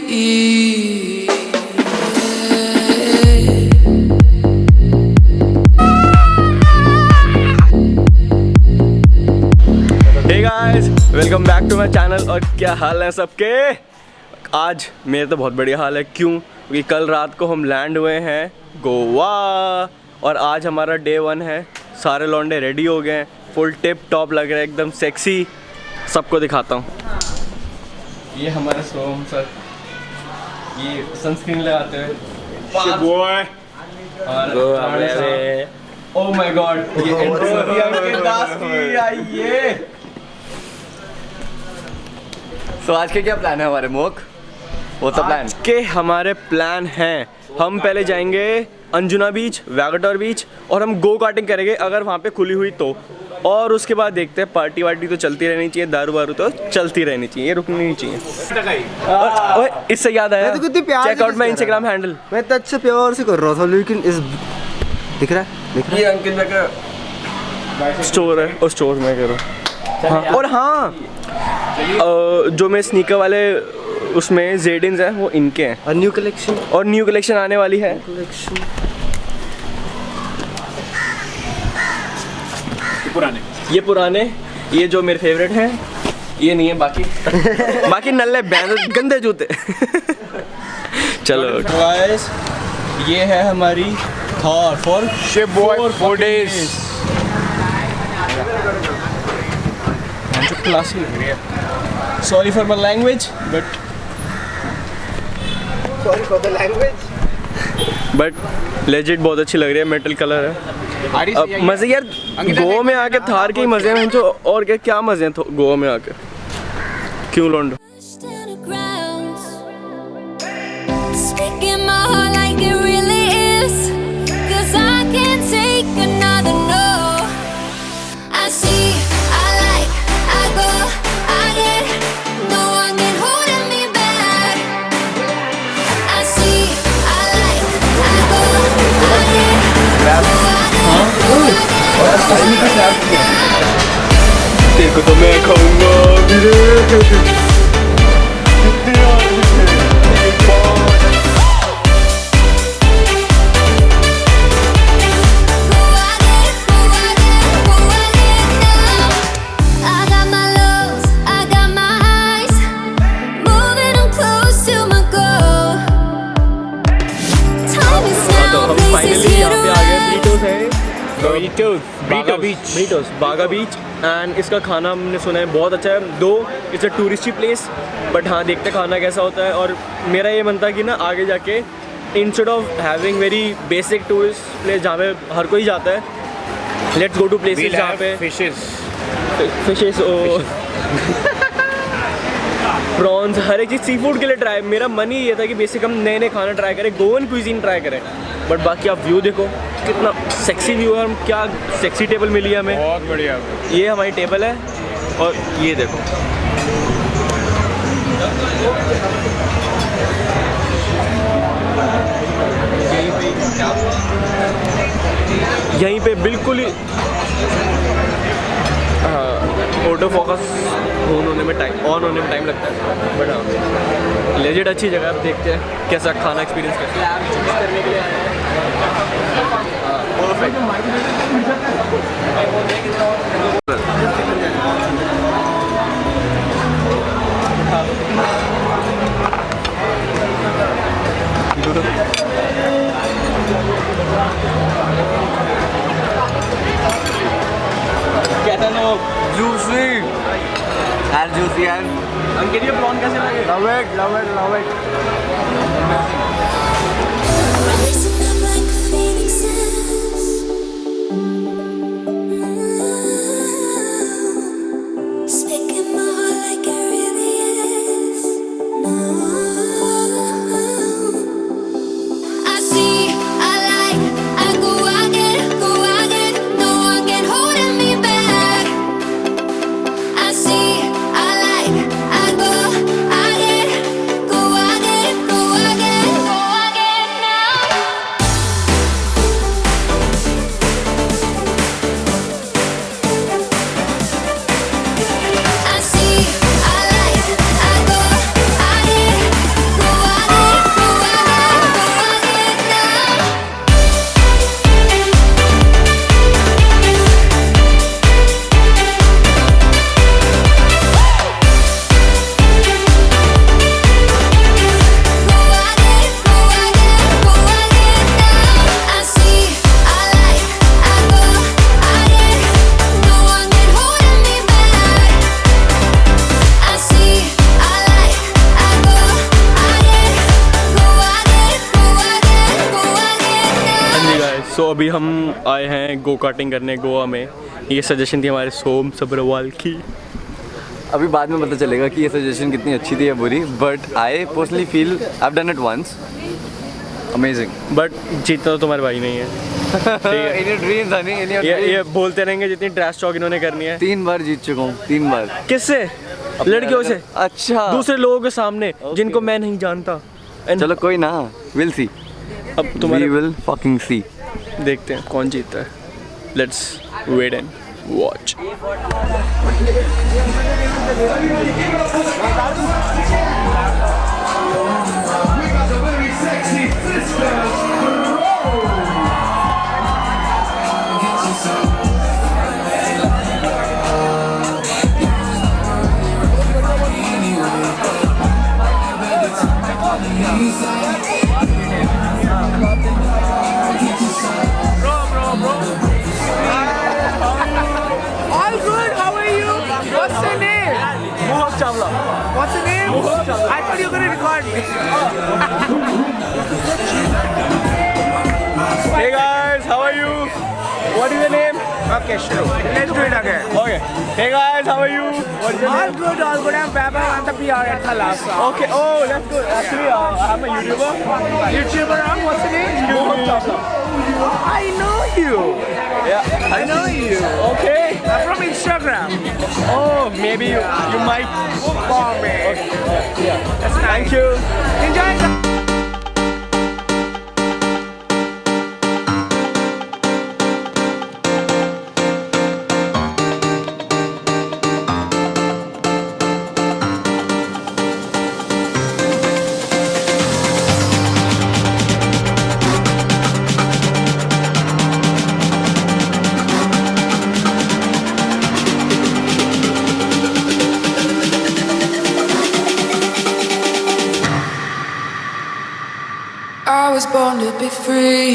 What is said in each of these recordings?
Hey guys, welcome back to my channel. और क्या हाल है सबके? आज मेरे तो बहुत बढ़िया हाल है। क्यों? क्योंकि कल रात को हम लैंड हुए हैं गोवा और आज हमारा डे 1 है। सारे लौंडे रेडी हो गए हैं, फुल टिप टॉप लग रहे हैं, एकदम सेक्सी। सबको दिखाता हूँ। ये हमारे सोम सर, ये सनस्क्रीन लगाते हुए ओह माय गॉड, ये एंट्री अंकित दास की आइए। तो आज के क्या प्लान है हमारे मोक? वो तो प्लान के हमारे प्लान हैं, हम पहले जाएंगे अंजुना बीच, वैगटोर बीच और हम गो कार्टिंग करेंगे अगर वहाँ पे खुली हुई तो। और उसके बाद देखते हैं, पार्टी वार्टी तो चलती रहनी चाहिए, दारू वारू तो चलती रहनी चाहिए, रुकनी नहीं चाहिए। और इससे याद आया, तो कितनी प्यार check out my Instagram handle. मैं तो अच्छे प्यार से कर रहा था, लेकिन इस दिख रहा है ये अंकित भाई का स्टोर है, और स्टोर में करो। हाँ, और हाँ, जो मैं स्नीकर वाले उसमें जेडिन्स हैं वो इनके हैं, और न्यू कलेक्शन और न्यू कलेक्शन आने वाली है। ये पुराने, ये जो मेरे फेवरेट हैं, ये नहीं है बाकी। बाकी नल्ले गंदे जूते। चलो गाइस, ये है हमारी Thar for ship boy 4 days। जो क्लासी लग रही है। Sorry for my language, sorry for the language, but legit बहुत अच्छी लग रही है। मेटल कलर है। अब मजे यार, गोवा में आके थार के ही मजे हैं जो, और क्या मजे हैं गोवा में आके। क्यों लोंडो? देखो तो मैं खाऊंगा बागा बीच। एंड इसका खाना हमने सुना है बहुत अच्छा है, दो it's a touristy place, but हाँ देखते खाना कैसा होता है। और मेरा ये मन था कि ना आगे जाके instead of having very basic tourist place जहाँ पे हर कोई जाता है, लेट्स गो टू प्लेसेस जहाँ पे फिशेस प्रॉन्स, हर एक चीज़ सी फूड के लिए ट्राई। मेरा मन ही ये था कि बेसिक हम नए नए खाना ट्राई करें, गोवन क्यूजीन ट्राई करें। बट बाकी आप व्यू देखो, कितना सेक्सी व्यू है। हम क्या सेक्सी टेबल मिली है हमें, बहुत बढ़िया। ये हमारी टेबल है और ये देखो, यहीं पे बिल्कुल ही ऑटो फोकस ऑन होने में टाइम लगता है, बट हाँ लेजिट अच्छी जगह। आप देखते हैं कैसा खाना एक्सपीरियंस करते हैं करने के लिए आए हैं। कैसा ना जूसी यार, जूसी यार। अंकित ये प्रॉन कैसे लगे? Love it love it love it. I go again. तो अभी हम आए हैं गो कार्टिंग करने गोवा में। ये सजेशन थी हमारे सोम सब्रवाल की। अभी बाद में पता चलेगा कि ये सजेशन कितनी अच्छी थी या बुरी, but I personally feel I have done it once, amazing. But जीतना तो तुम्हारे भाई नहीं है। In your dreams honey, in your ये बोलते रहेंगे जितनी ट्रैश टॉक इन्होंने करनी है। 3 बार जीत चुका हूँ, 3 बार। किससे? लड़कियों से। अच्छा, दूसरे लोगों के सामने जिनको मैं नहीं जानता। चलो कोई ना, विल सी, अब तुम्हारे वी विल फकिंग सी। देखते हैं कौन जीतता है। Let's wait and watch. All good, how are you? What's your name? मोहक Chawla. What's your name? I thought you were gonna record me. Hey guys, how are you? What is your name? Okay, sure. Let's do it again. Okay. Hey guys, how are you? What is your All name? good, all good. I'm Baba, I'm the PR at Thalassa. Okay. Oh, that's good. Actually, I'm a YouTuber. YouTuber, what's your name? Mohak Chawla. I know you. Yeah. I know you. Okay. I'm from Instagram. Oh, maybe you might. Bombay. Yeah. That's nice. Thank you. Enjoy. I was born to be free.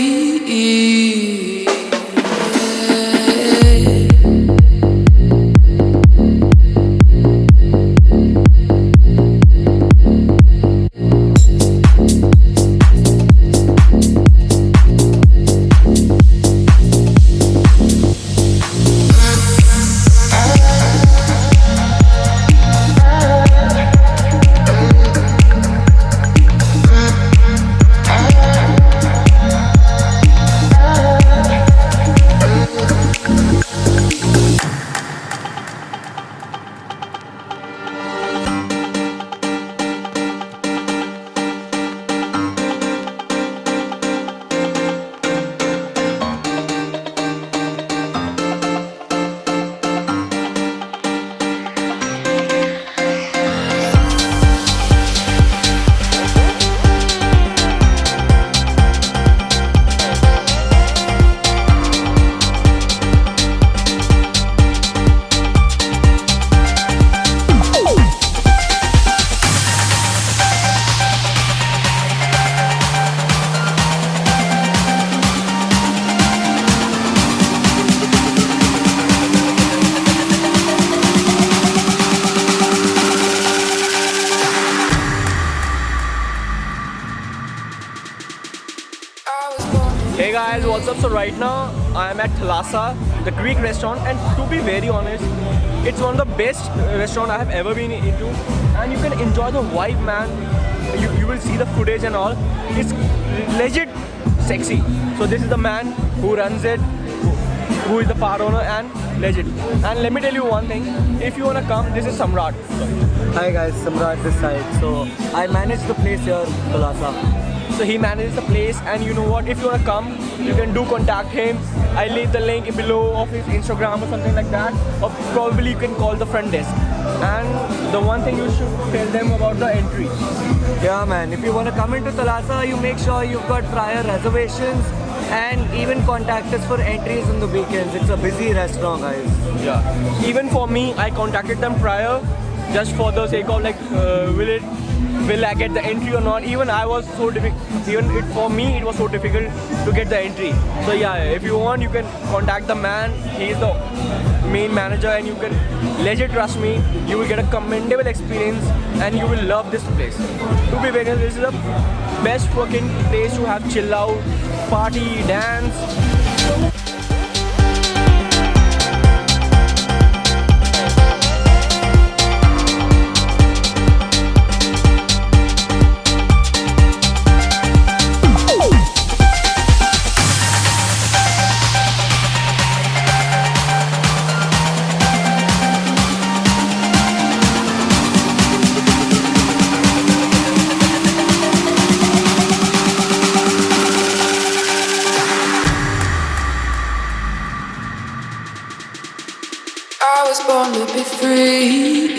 Hey guys, what's up? So right now I am at Thalassa, the Greek restaurant, and to be very honest, it's one of the best restaurant I have ever been into, and you can enjoy the vibe, man. You will see the footage and all. It's legit sexy. So this is the man who runs it, who is the part owner, and legit. And let me tell you one thing: if you wanna come, this is Samrat. Hi guys, Samrat this side. So I manage the place here, Thalassa. So he manages the place, and you know what, if you want to come, you can do contact him. I'll leave the link below of his Instagram or something like that, or probably you can call the front desk. And the one thing you should tell them about the entry. Yeah man, if you want to come into Thalassa, you make sure you've got prior reservations and even contact us for entries in the weekends. It's a busy restaurant, guys. Yeah. Even for me, I contacted them prior, just for the sake of like, will I get the entry or not? Even I was so difficult. For me, it was so difficult to get the entry. So yeah, if you want, you can contact the man. He is the main manager, and you can legit trust me. You will get a commendable experience, and you will love this place. To be very honest, this is the best fucking place to have chill out, party, dance. was born to be free.